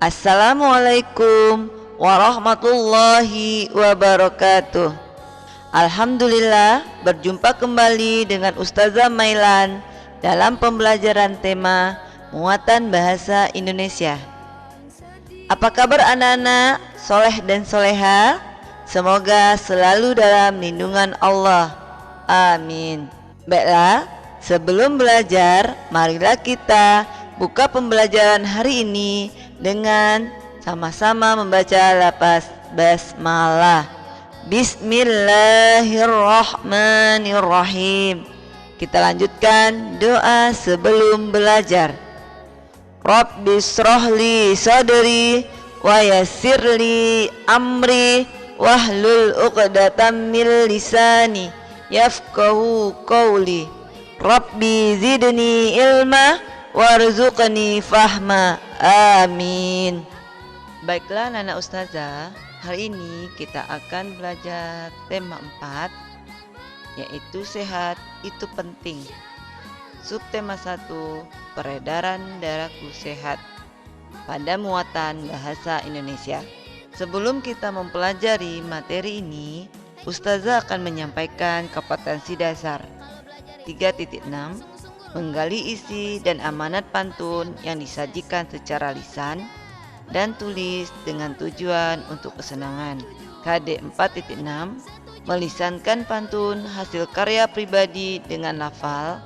Assalamualaikum warahmatullahi wabarakatuh. Alhamdulillah, berjumpa kembali dengan Ustazah Mailan dalam pembelajaran tema Muatan Bahasa Indonesia. Apa kabar anak-anak soleh dan soleha? Semoga selalu dalam lindungan Allah. Amin. Baiklah, sebelum belajar, marilah kita buka pembelajaran hari ini dengan sama-sama membaca lafaz basmalah. Bismillahirrahmanirrahim. Kita lanjutkan doa sebelum belajar. Rabbishrahli sadri wa yassirli amri wahlul 'uqdatam min lisani yafqahu qawli. Rabbi zidni ilma warzuqni fahma. Amin. Baiklah anak ustazah, hari ini kita akan belajar tema 4, yaitu sehat itu penting. Subtema 1, peredaran darahku sehat pada muatan bahasa Indonesia. Sebelum kita mempelajari materi ini, ustazah akan menyampaikan kompetensi dasar 3.6, menggali isi dan amanat pantun yang disajikan secara lisan dan tulis dengan tujuan untuk kesenangan. KD 4.6, melisankan pantun hasil karya pribadi dengan lafal,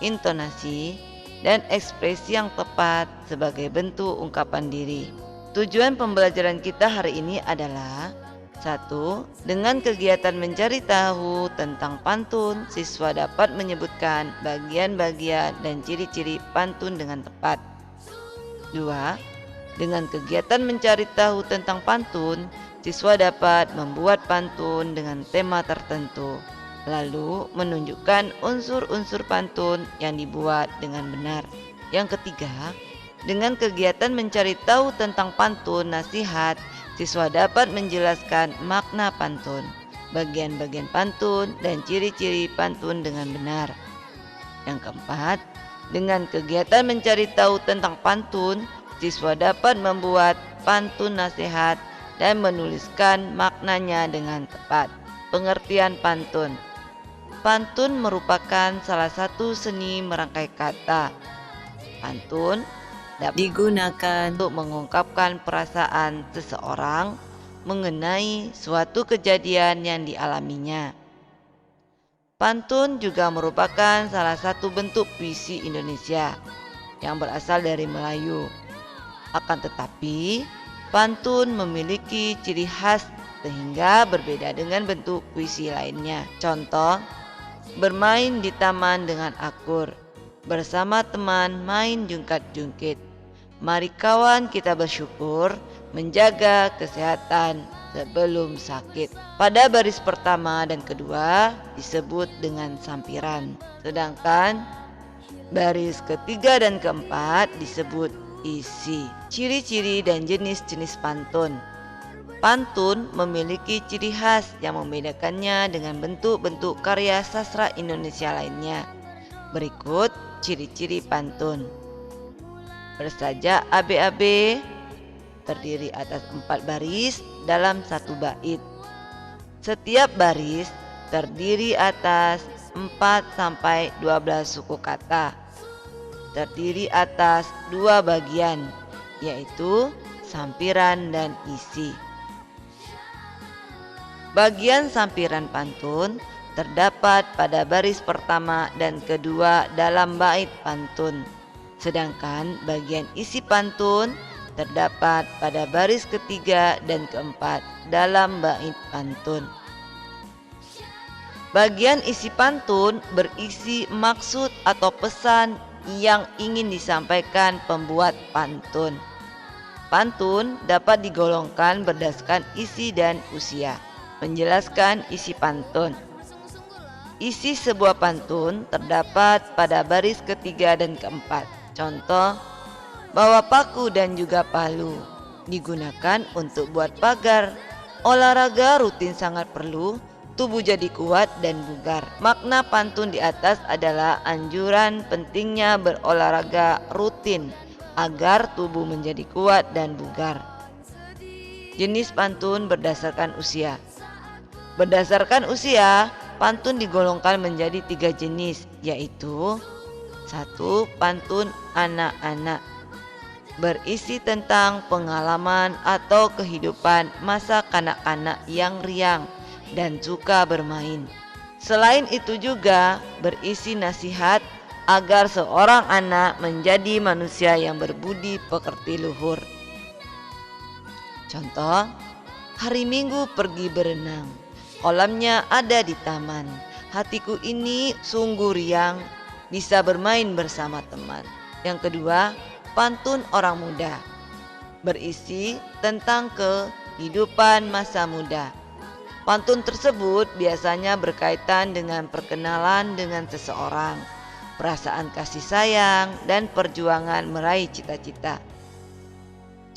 intonasi, dan ekspresi yang tepat sebagai bentuk ungkapan diri. Tujuan pembelajaran kita hari ini adalah 1. Dengan kegiatan mencari tahu tentang pantun, siswa dapat menyebutkan bagian-bagian dan ciri-ciri pantun dengan tepat. 2. Dengan kegiatan mencari tahu tentang pantun, siswa dapat membuat pantun dengan tema tertentu, lalu menunjukkan unsur-unsur pantun yang dibuat dengan benar. Yang ketiga, dengan kegiatan mencari tahu tentang pantun nasihat, siswa dapat menjelaskan makna pantun, bagian-bagian pantun, dan ciri-ciri pantun dengan benar. Yang keempat, dengan kegiatan mencari tahu tentang pantun, siswa dapat membuat pantun nasihat dan menuliskan maknanya dengan tepat. Pengertian pantun. Pantun merupakan salah satu seni merangkai kata. Pantun dapat digunakan untuk mengungkapkan perasaan seseorang mengenai suatu kejadian yang dialaminya. Pantun juga merupakan salah satu bentuk puisi Indonesia yang berasal dari Melayu. Akan tetapi, pantun memiliki ciri khas sehingga berbeda dengan bentuk puisi lainnya. Contoh, bermain di taman dengan akur, bersama teman main jungkat-jungkit. Mari kawan kita bersyukur, menjaga kesehatan sebelum sakit. Pada baris pertama dan kedua disebut dengan sampiran, sedangkan baris ketiga dan keempat disebut isi. Ciri-ciri dan jenis-jenis pantun. Pantun memiliki ciri khas yang membedakannya dengan bentuk-bentuk karya sastra Indonesia lainnya. Berikut ciri-ciri pantun. Bersajak ABAB, terdiri atas 4 baris dalam 1 bait. Setiap baris terdiri atas 4-12 suku kata. Terdiri atas 2 bagian, yaitu sampiran dan isi. Bagian sampiran pantun terdapat pada baris pertama dan kedua dalam bait pantun, sedangkan bagian isi pantun terdapat pada baris ketiga dan keempat dalam bait pantun. Bagian isi pantun berisi maksud atau pesan yang ingin disampaikan pembuat pantun. Pantun dapat digolongkan berdasarkan isi dan usia. Menjelaskan isi pantun. Isi sebuah pantun terdapat pada baris ketiga dan keempat. Contoh, bawa paku dan juga palu, digunakan untuk buat pagar. Olahraga rutin sangat perlu, tubuh jadi kuat dan bugar. Makna pantun di atas adalah anjuran pentingnya berolahraga rutin agar tubuh menjadi kuat dan bugar. Jenis pantun berdasarkan usia. Berdasarkan usia, pantun digolongkan menjadi 3 jenis, yaitu 1. Pantun anak-anak, berisi tentang pengalaman atau kehidupan masa kanak-kanak yang riang dan suka bermain. Selain itu juga berisi nasihat agar seorang anak menjadi manusia yang berbudi pekerti luhur. Contoh, hari Minggu pergi berenang, kolamnya ada di taman. Hatiku ini sungguh riang, bisa bermain bersama teman. Yang kedua, pantun orang muda, berisi tentang kehidupan masa muda. Pantun tersebut biasanya berkaitan dengan perkenalan dengan seseorang, perasaan kasih sayang, dan perjuangan meraih cita-cita.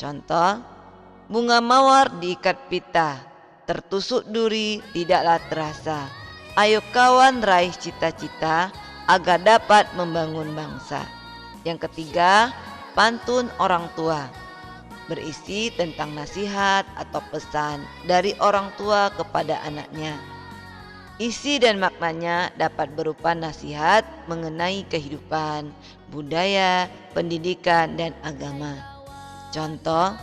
Contoh, bunga mawar diikat pita, tertusuk duri tidaklah terasa. Ayo kawan raih cita-cita agar dapat membangun bangsa. Yang ketiga, pantun orang tua, berisi tentang nasihat atau pesan dari orang tua kepada anaknya. Isi dan maknanya dapat berupa nasihat mengenai kehidupan, budaya, pendidikan, dan agama. Contoh,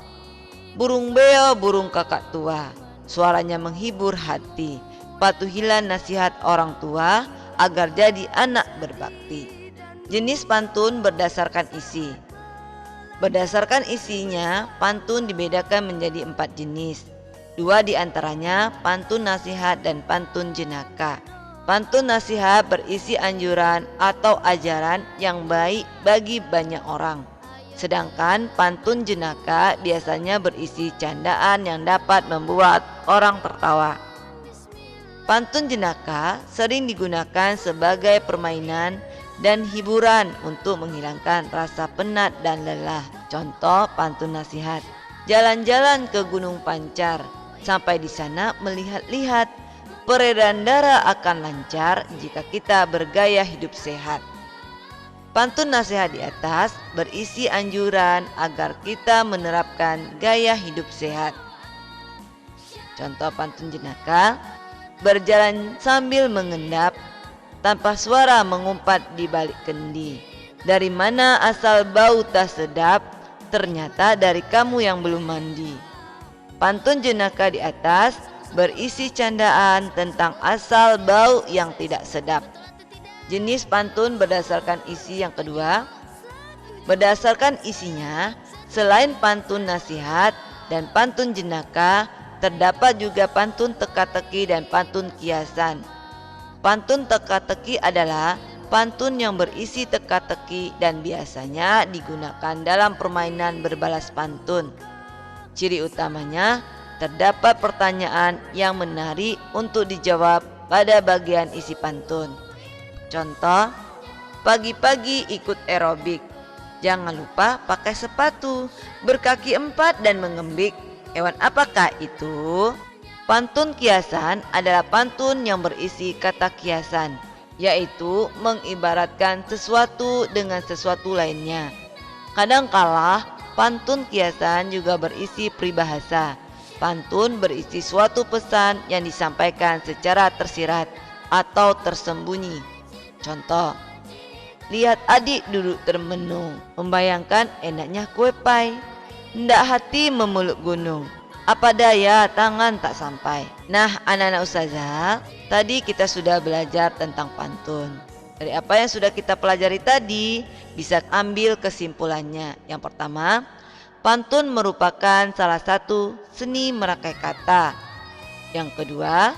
burung beo burung kakak tua, suaranya menghibur hati. Patuhilah nasihat orang tua agar jadi anak berbakti. Jenis pantun berdasarkan isi. Berdasarkan isinya, pantun dibedakan menjadi 4 jenis. 2 diantaranya pantun nasihat dan pantun jenaka. Pantun nasihat berisi anjuran atau ajaran yang baik bagi banyak orang. Sedangkan pantun jenaka biasanya berisi candaan yang dapat membuat orang tertawa. Pantun jenaka sering digunakan sebagai permainan dan hiburan untuk menghilangkan rasa penat dan lelah. Contoh pantun nasihat, jalan-jalan ke Gunung Pancar, sampai di sana melihat-lihat, peredaran darah akan lancar jika kita bergaya hidup sehat. Pantun nasihat di atas berisi anjuran agar kita menerapkan gaya hidup sehat. Contoh pantun jenaka, berjalan sambil mengendap, tanpa suara mengumpat di balik kendi. Dari mana asal bau tak sedap? Ternyata dari kamu yang belum mandi. Pantun jenaka di atas berisi candaan tentang asal bau yang tidak sedap. Jenis pantun berdasarkan isi yang kedua. Berdasarkan isinya, selain pantun nasihat dan pantun jenaka, terdapat juga pantun teka-teki dan pantun kiasan. Pantun teka-teki adalah pantun yang berisi teka-teki dan biasanya digunakan dalam permainan berbalas pantun. Ciri utamanya, terdapat pertanyaan yang menarik untuk dijawab pada bagian isi pantun. Contoh, pagi-pagi ikut aerobik, jangan lupa pakai sepatu, berkaki 4 dan mengembik. Hewan apakah itu? Pantun kiasan adalah pantun yang berisi kata kiasan, yaitu mengibaratkan sesuatu dengan sesuatu lainnya. Kadangkala pantun kiasan juga berisi peribahasa. Pantun berisi suatu pesan yang disampaikan secara tersirat atau tersembunyi. Contoh, lihat adik duduk termenung, membayangkan enaknya kue pai. Hendak hati memeluk gunung, apa daya tangan tak sampai. Nah, anak-anak ustazah, tadi kita sudah belajar tentang pantun. Dari apa yang sudah kita pelajari tadi, bisa ambil kesimpulannya. Yang pertama, pantun merupakan salah satu seni merangkai kata. Yang kedua,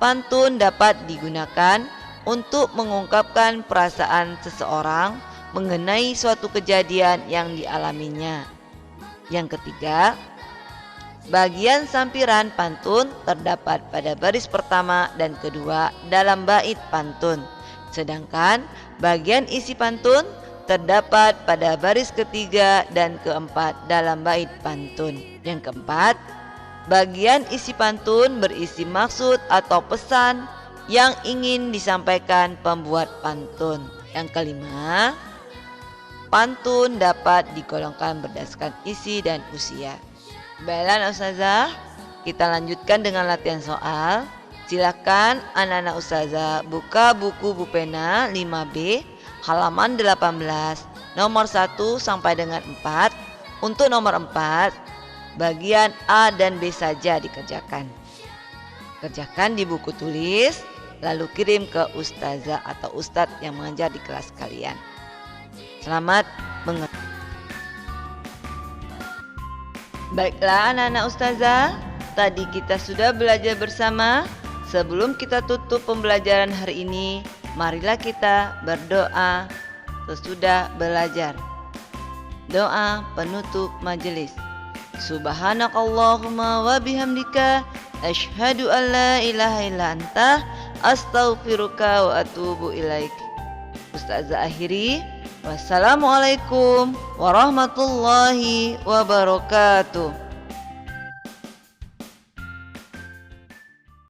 pantun dapat digunakan untuk mengungkapkan perasaan seseorang mengenai suatu kejadian yang dialaminya. Yang ketiga, bagian sampiran pantun terdapat pada baris pertama dan kedua dalam bait pantun. Sedangkan bagian isi pantun terdapat pada baris ketiga dan keempat dalam bait pantun. Yang keempat, bagian isi pantun berisi maksud atau pesan yang ingin disampaikan pembuat pantun. Yang kelima, Pantun dapat digolongkan berdasarkan isi dan usia. Baiklah Ustazah, kita lanjutkan dengan latihan soal. Silakan anak-anak Ustazah buka buku Bupena 5B halaman 18 nomor 1 sampai dengan 4. Untuk nomor 4, bagian A dan B saja dikerjakan. Kerjakan di buku tulis, lalu kirim ke Ustazah atau Ustadz yang mengajar di kelas kalian. Selamat mengerti. Baiklah anak-anak Ustazah, tadi kita sudah belajar bersama. Sebelum kita tutup pembelajaran hari ini, marilah kita berdoa sesudah belajar. Doa penutup majelis. Subhanakallahumma wa bihamdika asyhadu an la ilaha illa anta astaghfiruka wa atubu ilaik. Ustazah akhiri. Wassalamualaikum warahmatullahi wabarakatuh.